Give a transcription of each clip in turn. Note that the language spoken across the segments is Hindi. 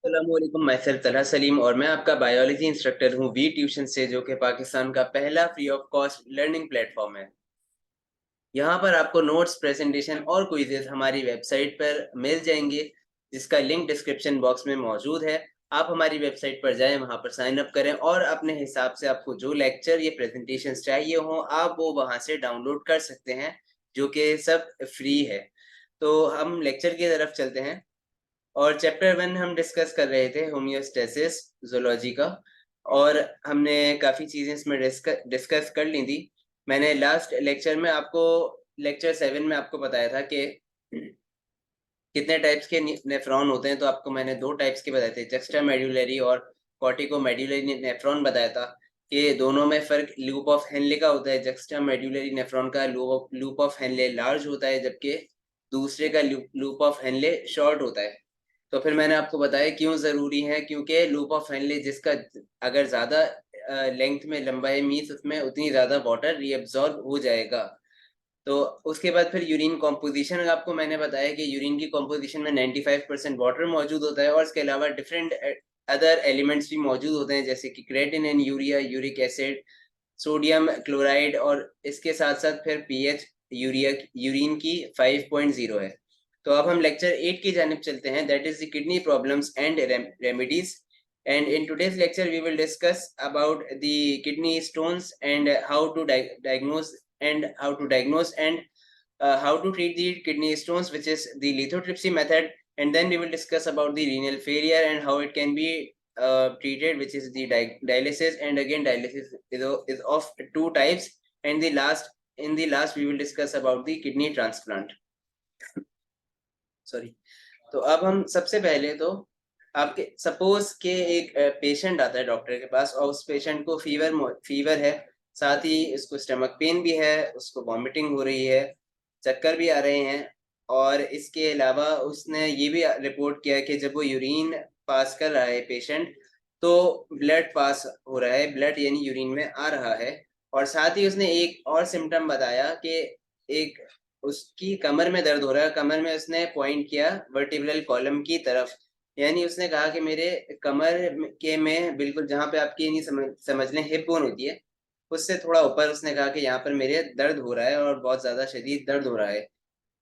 अस्सलामुअलैकुम। मैं सर तलहा सलीम और मैं आपका बायोलॉजी इंस्ट्रक्टर हूँ वी ट्यूशन से, जो कि पाकिस्तान का पहला free of cost learning platform है। यहाँ पर आपको नोट्स, प्रेजेंटेशन और क्विजेज हमारी वेबसाइट पर मिल जाएंगे, जिसका लिंक डिस्क्रिप्शन बॉक्स में मौजूद है। आप हमारी वेबसाइट पर जाएं, वहाँ पर साइन अप करें और अपने हिसाब से आपको जो लेक्चर या प्रेजेंटेशन चाहिए हो आप वो वहाँ से डाउनलोड कर सकते हैं, जो कि सब फ्री है। तो हम लेक्चर की तरफ चलते हैं और चैप्टर 1 हम डिस्कस कर रहे थे होमियोस्टेसिस जूलॉजी का। और हमने काफ़ी चीज़ें इसमें डिस्कस कर ली थी। मैंने लास्ट लेक्चर में आपको, लेक्चर 7 में आपको बताया था कि कितने टाइप्स के नेफ्रॉन होते हैं। तो आपको मैंने दो टाइप्स के बताए थे, जक्स्टा मेडुलरी और कॉर्टिको मेडुलरी नेफ्रॉन बताया था कि दोनों में फ़र्क लूप ऑफ हेनले का होता है। जक्स्टा मेडुलरी नेफ्रॉन का लूप ऑफ हेनले लार्ज होता है, जबकि दूसरे का लूप ऑफ हेनले शॉर्ट होता है। तो फिर मैंने आपको बताया क्यों ज़रूरी है, क्योंकि लूप ऑफ हेनले जिसका अगर ज़्यादा लेंथ में लंबाई मीन्स उसमें उतनी ज़्यादा वाटर रीअब्सॉर्ब हो जाएगा। तो उसके बाद फिर यूरिन कॉम्पोजिशन आपको मैंने बताया कि यूरिन की कॉम्पोजिशन में 95% वाटर मौजूद होता है और इसके अलावा डिफरेंट अदर एलिमेंट्स भी मौजूद होते हैं, जैसे कि creatinine, urea, uric acid, sodium chloride, और इसके साथ साथ फिर पीएच यूरिन की 5.0 है। तो अब हम लेक्चर 8 की जानिब चलते हैं, that is the kidney problems and remedies. And in today's lecture we will discuss about the kidney stones and how to diagnose and how to treat the kidney stones, which is the lithotripsy method. And then we will discuss about the renal failure and how it can be treated, which is the dialysis. And again, dialysis is of two types. And in the last we will discuss about the kidney transplant. Sorry. तो अब हम सबसे पहले तो आपके सपोज के एक पेशेंट आता है डॉक्टर के पास और उस पेशेंट को फीवर है, साथ ही उसको स्टमक पेन भी है, उसको वॉमिटिंग हो रही है, चक्कर भी आ रहे हैं। और इसके अलावा उसने ये भी रिपोर्ट किया कि जब वो यूरिन पास कर रहा है पेशेंट, तो ब्लड पास हो रहा है, ब्लड यानी यूरिन में आ रहा है। और साथ ही उसने एक और सिम्टम बताया कि एक उसकी कमर में दर्द हो रहा है। कमर में उसने पॉइंट किया वर्टिब्रल कॉलम की तरफ, यानी उसने कहा कि मेरे कमर के में बिल्कुल जहाँ पे आपकी नहीं समझ लें हिप बोन होती है, उससे थोड़ा ऊपर उसने कहा कि यहाँ पर मेरे दर्द हो रहा है और बहुत ज़्यादा शदीद दर्द हो रहा है।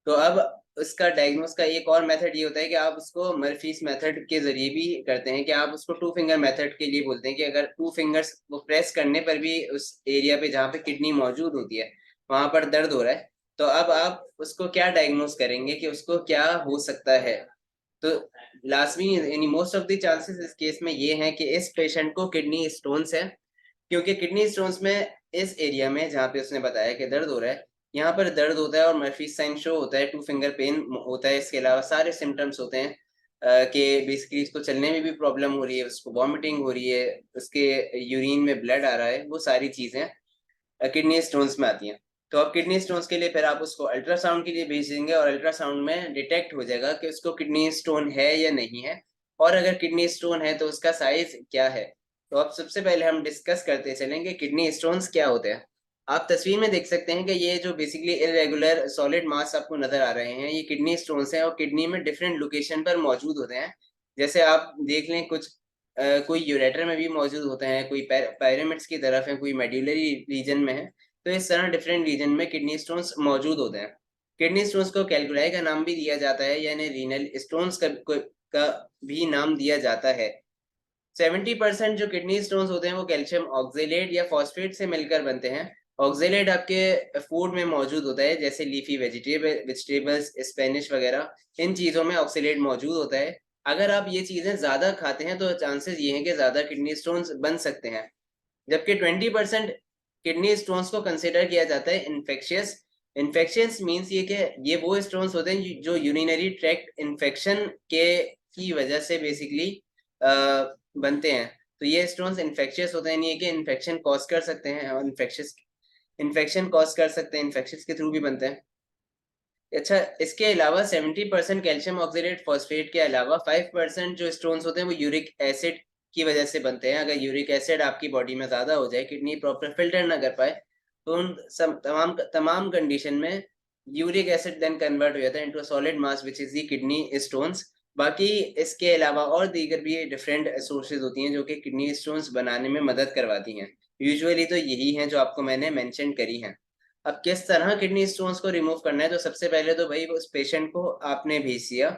तो अब उसका डायग्नोस का एक और मेथड ये होता है कि आप उसको मर्फीज मेथड के जरिए भी करते हैं, कि आप उसको टू फिंगर मेथड के लिए बोलते हैं कि अगर टू फिंगर्स वो प्रेस करने पर भी उस एरिया पे जहाँ पे किडनी मौजूद होती है वहां पर दर्द हो रहा है, तो अब आप उसको क्या डायग्नोस करेंगे कि उसको क्या हो सकता है। तो लाजमी यानी मोस्ट ऑफ द चांसेस इस केस में ये हैं कि इस पेशेंट को किडनी स्टोन्स है, क्योंकि किडनी स्टोन्स में इस एरिया में जहाँ पे उसने बताया कि दर्द हो रहा है, यहाँ पर दर्द होता है और मर्फीज साइन शो होता है, टू फिंगर पेन होता है। इसके अलावा सारे सिम्टम्स होते हैं कि बेसिकली इसको चलने में भी प्रॉब्लम हो रही है, उसको वॉमिटिंग हो रही है, उसके यूरिन में ब्लड आ रहा है। वो सारी चीज़ें किडनी स्टोन्स में आती हैं। तो अब किडनी स्टोन्स के लिए फिर आप उसको अल्ट्रासाउंड के लिए भेज देंगे और अल्ट्रासाउंड में डिटेक्ट हो जाएगा कि उसको किडनी स्टोन है या नहीं है, और अगर किडनी स्टोन है तो उसका साइज क्या है। तो अब सबसे पहले हम डिस्कस करते चलेंगे किडनी स्टोन्स क्या होते हैं। आप तस्वीर में देख सकते हैं कि ये जो बेसिकली इरेगुलर सॉलिड मास आपको नजर आ रहे हैं, ये किडनी स्टोन्स हैं और किडनी में डिफरेंट लोकेशन पर मौजूद होते हैं। जैसे आप देख लें, कुछ कोई यूरेटर में भी मौजूद होते हैं, कोई पायरामिड्स की तरफ है, कोई मेड्यूलरी रीजन में है। तो इस तरह डिफरेंट रीजन में किडनी स्टोन्स मौजूद होते हैं। किडनी स्टोन्स को कैलकुलाई का नाम भी दिया जाता है, यानी रीनल स्टोन्स का भी नाम दिया जाता है। 70% जो किडनी स्टोन्स होते हैं वो कैल्शियम ऑक्जेलेट या फॉस्फेट से मिलकर बनते हैं। ऑक्जेलेट आपके फूड में मौजूद होता है, जैसे लीफी वेजिटेबल्स, स्पेनिश वगैरह, इन चीज़ों में ऑक्जेलेट मौजूद होता है। अगर आप ये चीज़ें ज़्यादा खाते हैं तो चांसेस ये हैं कि ज़्यादा किडनी स्टोन्स बन सकते हैं। जबकि 20% किडनी स्टोन्स को कंसिडर किया जाता है इन्फेक्शियस। इन्फेक्शियस मीन्स ये कि ये वो स्टोन्स होते हैं जो यूरिनरी ट्रैक्ट इन्फेक्शन के की वजह से बेसिकली बनते हैं। तो ये स्टोन्स इन्फेक्शियस होते हैं, ये कि इन्फेक्शन कॉज कर सकते हैं और इन्फेक्शन कॉज कर सकते हैं, इन्फेक्शन के थ्रू भी बनते हैं। अच्छा, इसके अलावा 70% कैल्शियम ऑक्जेलेट फॉस्फेट के अलावा 5% जो स्टोन्स होते हैं वो यूरिक एसिड की वजह से बनते हैं। अगर यूरिक एसिड आपकी बॉडी में ज़्यादा हो जाए, किडनी प्रॉपर फिल्टर ना कर पाए, तो उन तमाम तमाम कंडीशन में यूरिक एसिड देन कन्वर्ट हो जाता है into solid mass, which is the kidney stones. बाकी इसके अलावा और दीगर भी डिफरेंट सोर्सेज होती हैं जो कि किडनी स्टोन्स बनाने में मदद करवाती हैं। यूजुअली तो यही हैं जो आपको मैंने मेंशन करी हैं। अब किस तरह किडनी स्टोन्स को रिमूव करना है, तो सबसे पहले तो भाई उस पेशेंट को आपने भेज दिया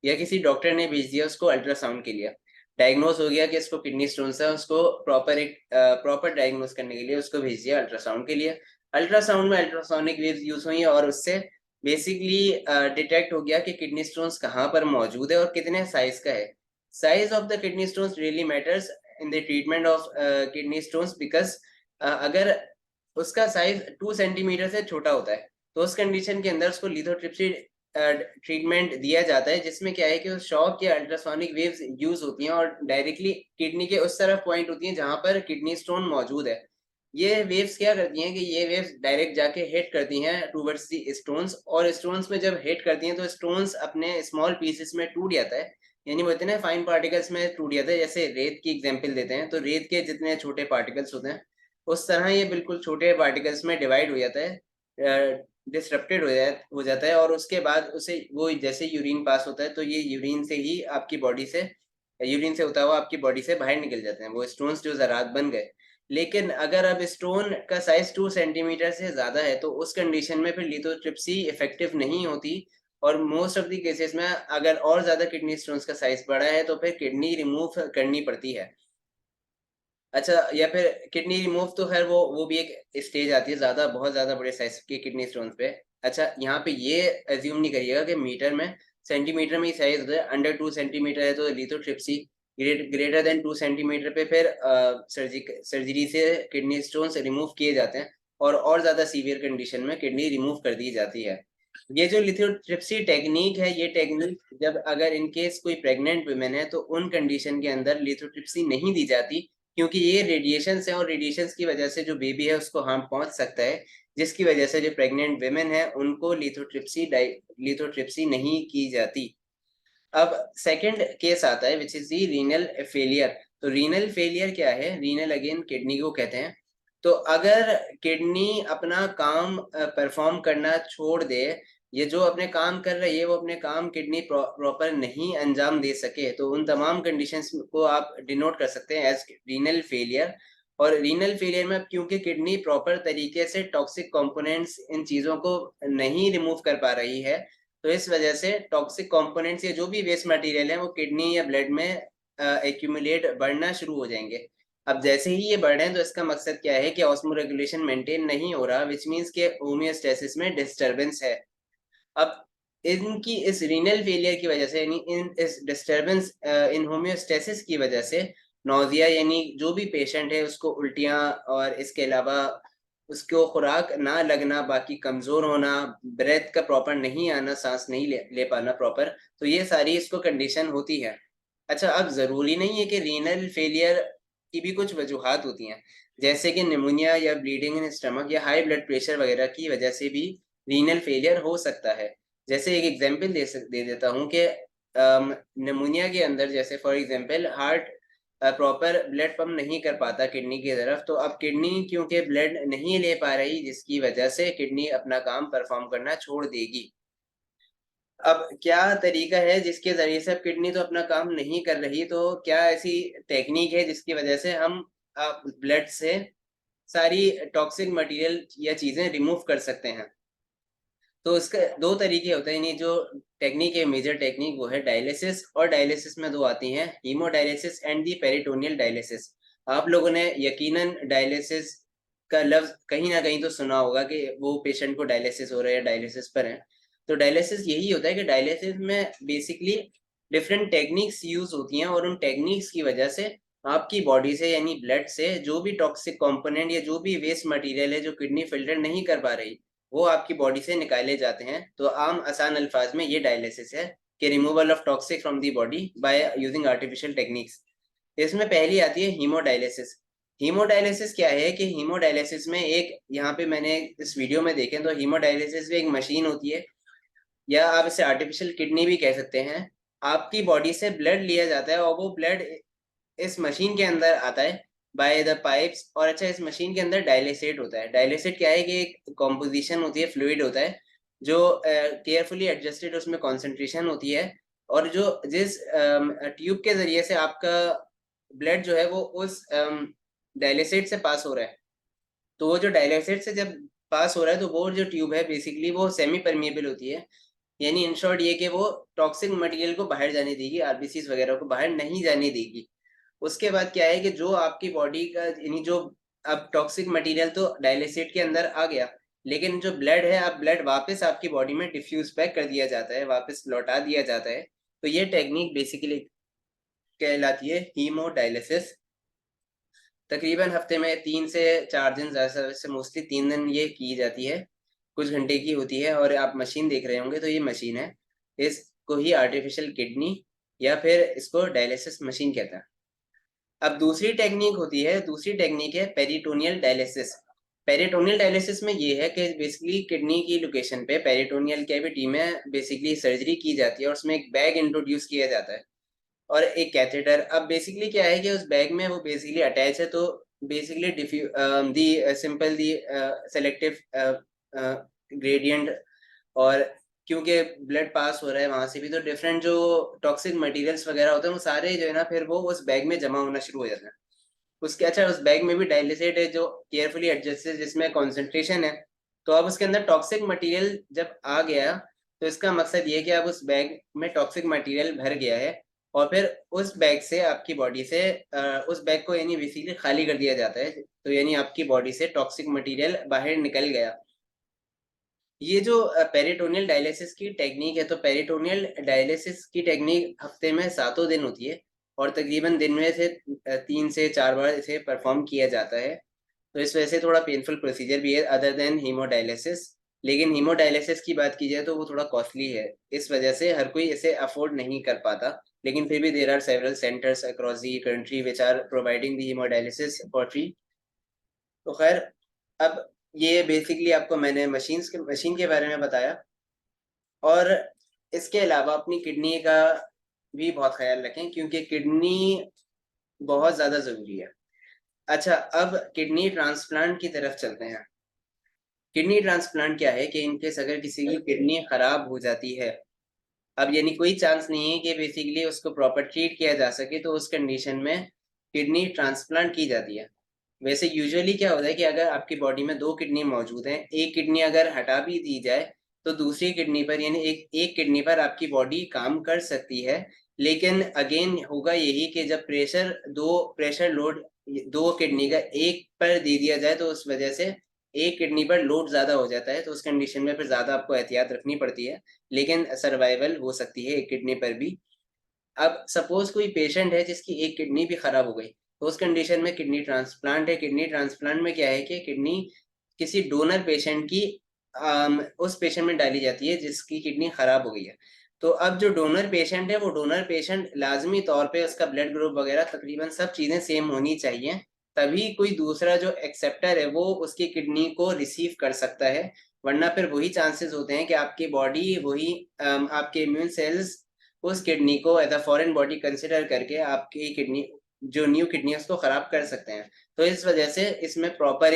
या किसी डॉक्टर ने भेज दिया उसको अल्ट्रासाउंड के लिए। डायग्नोज हो गया कि इसको किडनी स्टोन्स है, उसको प्रॉपर डायग्नोज करने के लिए उसको भेज दिया अल्ट्रासाउंड के लिए। अल्ट्रासाउंड में अल्ट्रासोनिक वेव्स यूज हुई और उससे बेसिकली डिटेक्ट हो गया कि किडनी स्टोन्स कहाँ पर मौजूद है और कितने साइज का है। Size of the kidney stones really matters in the treatment of kidney stones, because अगर उसका साइज 2 सेंटीमीटर से छोटा होता है तो उस कंडीशन के अंदर उसको लिथोट्रिप्सी ट्रीटमेंट दिया जाता है, जिसमें क्या है कि उस शॉक या अल्ट्रासोनिक वेव्स यूज होती हैं और डायरेक्टली किडनी के उस तरफ पॉइंट होती हैं जहां पर किडनी स्टोन मौजूद है। ये वेव्स क्या करती हैं कि ये वेव्स डायरेक्ट जाके हिट करती हैं टूवर्ड्स दी स्टोन्स, और स्टोन्स में जब हिट करती हैं तो स्टोन्स अपने स्मॉल पीसेस में टूट जाता है, यानी बोलते हैं ना फाइन पार्टिकल्स में टूट जाता है। जैसे रेत की एग्जांपल देते हैं तो रेत के जितने छोटे पार्टिकल्स होते हैं उस तरह ये बिल्कुल छोटे पार्टिकल्स में डिवाइड हो जाता है, डिसरप्टेड हो जाता है, और उसके बाद उसे वो जैसे यूरिन पास होता है तो ये यूरिन से ही आपकी बॉडी से, यूरिन से होता हुआ आपकी बॉडी से बाहर निकल जाते हैं वो स्टोन्स जो ज़रात बन गए। लेकिन अगर अब स्टोन का साइज 2 सेंटीमीटर से ज़्यादा है तो उस कंडीशन में फिर लिथोट्रिप्सी इफेक्टिव नहीं होती, और मोस्ट ऑफ द केसेस में अगर और ज़्यादा किडनी स्टोन्स का साइज बड़ा है तो फिर किडनी रिमूव करनी पड़ती है। अच्छा, या फिर किडनी रिमूव तो खैर वो भी एक स्टेज आती है ज़्यादा बहुत ज़्यादा बड़े साइज़ के किडनी स्टोन्स पे। अच्छा, यहाँ पे ये अज़्यूम नहीं करिएगा कि मीटर में, सेंटीमीटर में ही साइज़ होता है। अंडर 2 सेंटीमीटर है तो लिथोट्रिप्सी, ग्रेटर देन 2 सेंटीमीटर पे फिर सर्जरी से किडनी स्टोन्स रिमूव किए जाते हैं, और ज़्यादा सीवियर कंडीशन में किडनी रिमूव कर दी जाती है। ये जो लिथोट्रिप्सी टेक्नीक है, ये टेक्नीक जब अगर इन केस कोई प्रेग्नेंट वुमेन है तो उन कंडीशन के अंदर लिथोट्रिप्सी नहीं दी जाती, क्योंकि ये रेडिएशंस है और रेडिएशंस की वजह से जो बेबी है उसको हार्म पहुंच सकता है, जिसकी वजह से जो प्रेग्नेंट वुमेन है उनको लिथोट्रिप्सी नहीं की जाती। अब सेकंड केस आता है which is the renal failure. तो रीनल फेलियर क्या है? रीनल अगेन किडनी को कहते हैं। तो अगर किडनी अपना काम परफॉर्म करना छोड़ दे, ये जो अपने काम कर रही है वो अपने काम किडनी प्रॉपर नहीं अंजाम दे सके, तो उन तमाम कंडीशंस को आप डिनोट कर सकते हैं एज रीनल फेलियर। और रीनल फेलियर में क्योंकि किडनी प्रॉपर तरीके से टॉक्सिक कंपोनेंट्स इन चीज़ों को नहीं रिमूव कर पा रही है, तो इस वजह से टॉक्सिक कंपोनेंट्स या जो भी वेस्ट मटेरियल है वो किडनी या ब्लड में एक्यूमुलेट बढ़ना शुरू हो जाएंगे। अब जैसे ही ये बढ़ रहे हैं तो इसका मकसद क्या है कि ऑस्मो रेगुलेशन मेंटेन नहीं हो रहा, विच मीन्स के होमियोस्टेसिस में डिस्टरबेंस है। अब इनकी इस रीनल फेलियर की वजह से, यानी इन इस डिस्टरबेंस इन होमियोस्टेसिस की वजह से नौजिया, यानी जो भी पेशेंट है उसको उल्टियाँ, और इसके अलावा उसको खुराक ना लगना, बाकी कमजोर होना, ब्रेथ का प्रॉपर नहीं आना, सांस नहीं ले पाना प्रॉपर, तो ये सारी इसको कंडीशन होती है। अच्छा, अब जरूरी नहीं है कि रीनल फेलियर की भी कुछ वजूहात होती हैं, जैसे कि निमोनिया या ब्लीडिंग इन स्टमक या हाई ब्लड प्रेशर वगैरह की वजह से भी रीनल फेलियर हो सकता है। जैसे एक एग्जांपल दे देता हूँ कि निमोनिया के अंदर जैसे for example heart proper blood pump नहीं कर पाता किडनी की तरफ, तो अब किडनी क्योंकि ब्लड नहीं ले पा रही, जिसकी वजह से किडनी अपना काम परफॉर्म करना छोड़ देगी। अब क्या तरीका है जिसके ज़रिए से अब किडनी तो अपना काम नहीं कर रही, तो क्या ऐसी टेक्नीक है जिसकी वजह से हम ब्लड से सारी टॉक्सिक मटेरियल या चीज़ें रिमूव कर सकते हैं? तो इसके 2 तरीके होते हैं, यानी जो टेक्निक है, मेजर टेक्निक वो है डायलिसिस, और डायलिसिस में 2 आती हैं, haemodialysis and the peritoneal dialysis. आप लोगों ने यकीनन डायलिसिस का लफ्ज़ कहीं न कहीं तो सुना होगा कि वो पेशेंट को डायलिसिस हो रहा है या डायलिसिस पर हैं। तो डायलिसिस यही होता है कि डायलिसिस में बेसिकली डिफरेंट टेक्निक्स यूज़ होती हैं, और उन टेक्निक्स की वजह से आपकी बॉडी से, यानी ब्लड से जो भी टॉक्सिक कंपोनेंट या जो भी वेस्ट मटेरियल है जो किडनी फ़िल्टर नहीं कर पा रही, वो आपकी बॉडी से निकाले जाते हैं। तो आम आसान अल्फाज में ये डायलिसिस है कि removal of toxic from the body by using artificial techniques. इसमें पहली आती है हीमोडायलिसिस। हीमोडायलिसिस क्या है कि हीमोडायलिसिस में एक, यहाँ पे मैंने इस वीडियो में देखें तो हीमोडायलिसिस में एक मशीन होती है, या आप इसे आर्टिफिशियल किडनी भी कह सकते हैं। आपकी बॉडी से ब्लड लिया जाता है और वो ब्लड इस मशीन के अंदर आता है बाय द पाइप्स। और अच्छा, इस मशीन के अंदर डायलिसेट होता है। डायलिसेट क्या है कि एक कॉम्पोजिशन होती है, फ्लूइड होता है जो केयरफुली एडजस्टेड उसमें कॉन्सेंट्रेशन होती है, और जो जिस ट्यूब के जरिए से आपका ब्लड जो है वो उस डायलिसिट से पास हो रहा है, तो वो जो डायलिसिट से जब पास हो रहा है तो वो जो ट्यूब है बेसिकली वो सेमी परमिएबल होती है, यानी इन शॉर्ट ये कि वो टॉक्सिक मटेरियल को बाहर जाने देगी, आरबीसीज वगैरह को बाहर नहीं जाने देगी। उसके बाद क्या है कि जो आपकी बॉडी का यानी जो अब टॉक्सिक मटेरियल तो डायलिसिट के अंदर आ गया, लेकिन जो ब्लड है अब ब्लड वापस आपकी बॉडी में डिफ्यूज बैक कर दिया जाता है, वापस लौटा दिया जाता है। तो ये टेक्निक बेसिकली कहलाती है हीमोडायलिसिस। तकरीबन हफ्ते में 3 से 4 दिन, ज़्यादा से मोस्टली 3 दिन ये की जाती है, कुछ घंटे की होती है। और आप मशीन देख रहे होंगे तो ये मशीन है, इसको ही आर्टिफिशियल किडनी या फिर इसको डायलिसिस मशीन कहते हैं। अब दूसरी टेक्निक है पेरिटोनियल डायलिसिस। पेरिटोनियल डायलिसिस में ये है कि बेसिकली किडनी की लोकेशन पे पेरिटोनियल कैविटी में बेसिकली सर्जरी की जाती है और उसमें एक बैग इंट्रोड्यूस किया जाता है और एक कैथेटर। अब बेसिकली क्या है कि उस बैग में वो बेसिकली अटैच है, तो basically the simple the selective gradient, और क्योंकि ब्लड पास हो रहा है वहां से भी, तो डिफरेंट जो टॉक्सिक मटेरियल्स वगैरह होते हैं वो सारे जो है ना फिर वो उस बैग में जमा होना शुरू हो जाता है। उसके अच्छा उस बैग में भी डाइलिसेट है जो केयरफुली एडजस्ट है, जिसमें कॉन्सेंट्रेशन है। तो अब उसके अंदर टॉक्सिक मटेरियल जब आ गया तो इसका मकसद ये है कि अब उस बैग में टॉक्सिक मटेरियल भर गया है और फिर उस बैग से आपकी बॉडी से उस बैग को यानी बेसिकली खाली कर दिया जाता है, तो यानी आपकी बॉडी से टॉक्सिक मटेरियल बाहर निकल गया। ये जो पेरिटोनियल डायलिसिस की टेक्निक है, तो पेरिटोनियल डायलिसिस की टेक्निक हफ्ते में 7 दिन होती है और तकरीबन दिन में से 3 से 4 बार इसे परफॉर्म किया जाता है। तो इस वजह से थोड़ा पेनफुल प्रोसीजर भी है अदर देन हीमोडायलिसिस। लेकिन हीमोडायलिसिस की बात की जाए तो वो थोड़ा कॉस्टली है, इस वजह से हर कोई इसे अफोर्ड नहीं कर पाता। लेकिन फिर भी there are several centres across the country which are providing the haemodialysis for free. तो खैर, अब ये बेसिकली आपको मैंने मशीन के बारे में बताया, और इसके अलावा अपनी किडनी का भी बहुत ख्याल रखें क्योंकि किडनी बहुत ज़्यादा ज़रूरी है। अच्छा, अब किडनी ट्रांसप्लांट की तरफ चलते हैं। किडनी ट्रांसप्लांट क्या है कि इन केस अगर किसी की किडनी खराब हो जाती है, अब यानी कोई चांस नहीं है कि बेसिकली उसको प्रॉपर ट्रीट किया जा सके, तो उस कंडीशन में किडनी ट्रांसप्लांट की जाती है। वैसे यूजुअली क्या होता है कि अगर आपकी बॉडी में 2 किडनी मौजूद हैं, एक किडनी अगर हटा भी दी जाए, तो दूसरी किडनी पर यानी एक एक किडनी पर आपकी बॉडी काम कर सकती है। लेकिन अगेन होगा यही कि जब प्रेशर लोड 2 किडनी का एक पर दे दिया जाए, तो उस वजह से एक किडनी पर लोड ज़्यादा हो जाता है, तो उस कंडीशन में फिर ज़्यादा आपको एहतियात रखनी पड़ती है, लेकिन सर्वाइवल हो सकती है एक किडनी पर भी। अब सपोज कोई पेशेंट है जिसकी एक किडनी भी खराब हो गई, तो उस कंडीशन में किडनी ट्रांसप्लांट है। किडनी ट्रांसप्लांट में क्या है कि किडनी किसी डोनर पेशेंट की उस पेशेंट में डाली जाती है जिसकी किडनी खराब हो गई है। तो अब जो डोनर पेशेंट है वो डोनर पेशेंट लाजमी तौर पे उसका ब्लड ग्रुप वगैरह तकरीबन सब चीज़ें सेम होनी चाहिए, तभी कोई दूसरा जो एक्सेप्टर है वो उसकी किडनी को रिसीव कर सकता है। वरना फिर वही चांसेस होते हैं कि आपकी बॉडी वही आपके इम्यून सेल्स उस किडनी को as a foreign body consider करके आपकी किडनी जो न्यू किडनी है उसको खराब कर सकते हैं। तो इस वजह से इसमें प्रॉपर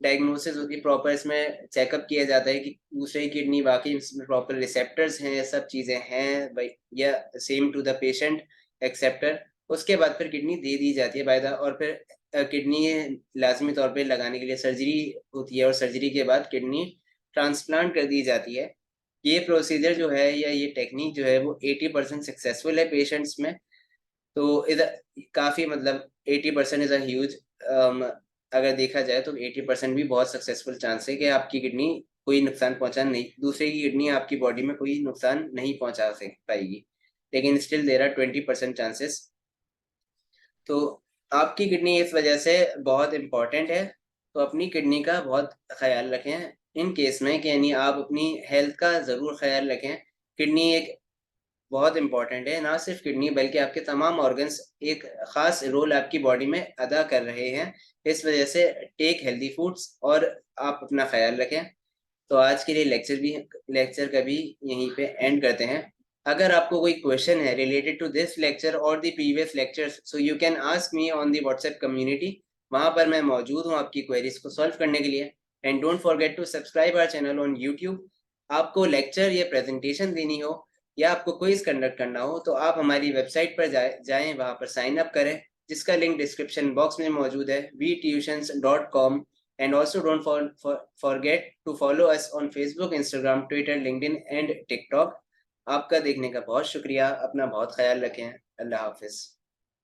डायग्नोसिस होती है, प्रॉपर इसमें चेकअप किया जाता है कि दूसरी किडनी वाकई इसमें प्रॉपर रिसेप्टर्स हैं, सब चीज़ें हैं भाई, या same to the patient acceptor. उसके बाद फिर किडनी दे दी जाती है बायदा, और फिर किडनी लाजमी तौर पे लगाने के लिए सर्जरी होती है और सर्जरी के बाद किडनी ट्रांसप्लांट कर दी जाती है। ये प्रोसीजर जो है या ये टेक्निक जो है वो 80% सक्सेसफुल है पेशेंट्स में। तो इधर काफ़ी मतलब 80% इज़ अ ह्यूज, अगर देखा जाए तो 80% भी बहुत सक्सेसफुल चांस है कि आपकी किडनी कोई नुकसान पहुंचा नहीं, दूसरे की किडनी आपकी बॉडी में कोई नुकसान नहीं पहुंचा पाएगी। लेकिन स्टिल देयर आर 20% चांसेस। तो आपकी किडनी इस वजह से बहुत इम्पोर्टेंट है, तो अपनी किडनी का बहुत ख्याल रखें इन केस में कि यानी आप अपनी हेल्थ का ज़रूर ख्याल रखें। किडनी एक बहुत इम्पोर्टेंट है, ना सिर्फ किडनी बल्कि आपके तमाम ऑर्गन्स एक ख़ास रोल आपकी बॉडी में अदा कर रहे हैं। इस वजह से टेक हेल्दी फूड्स और आप अपना ख्याल रखें। तो आज के लिए लेक्चर का भी यहीं पे एंड करते हैं। अगर आपको कोई क्वेश्चन है रिलेटेड टू दिस लेक्चर और the previous lectures, so you can ask me on the WhatsApp community. वहाँ पर मैं मौजूद हूँ आपकी क्वेरीज को सॉल्व करने के लिए। And don't forget to subscribe our channel on YouTube आपको लेक्चर या प्रेजेंटेशन देनी हो या आपको क्विज कंडक्ट करना हो तो आप हमारी वेबसाइट पर जाएं, वहां पर साइन अप करें, जिसका लिंक डिस्क्रिप्शन बॉक्स में मौजूद है, vtuitions.com। And also don't forget to follow us on Facebook, Instagram, Twitter, LinkedIn and TikTok. आपका देखने का बहुत शुक्रिया। अपना बहुत ख्याल रखें। अल्लाह हाफिज।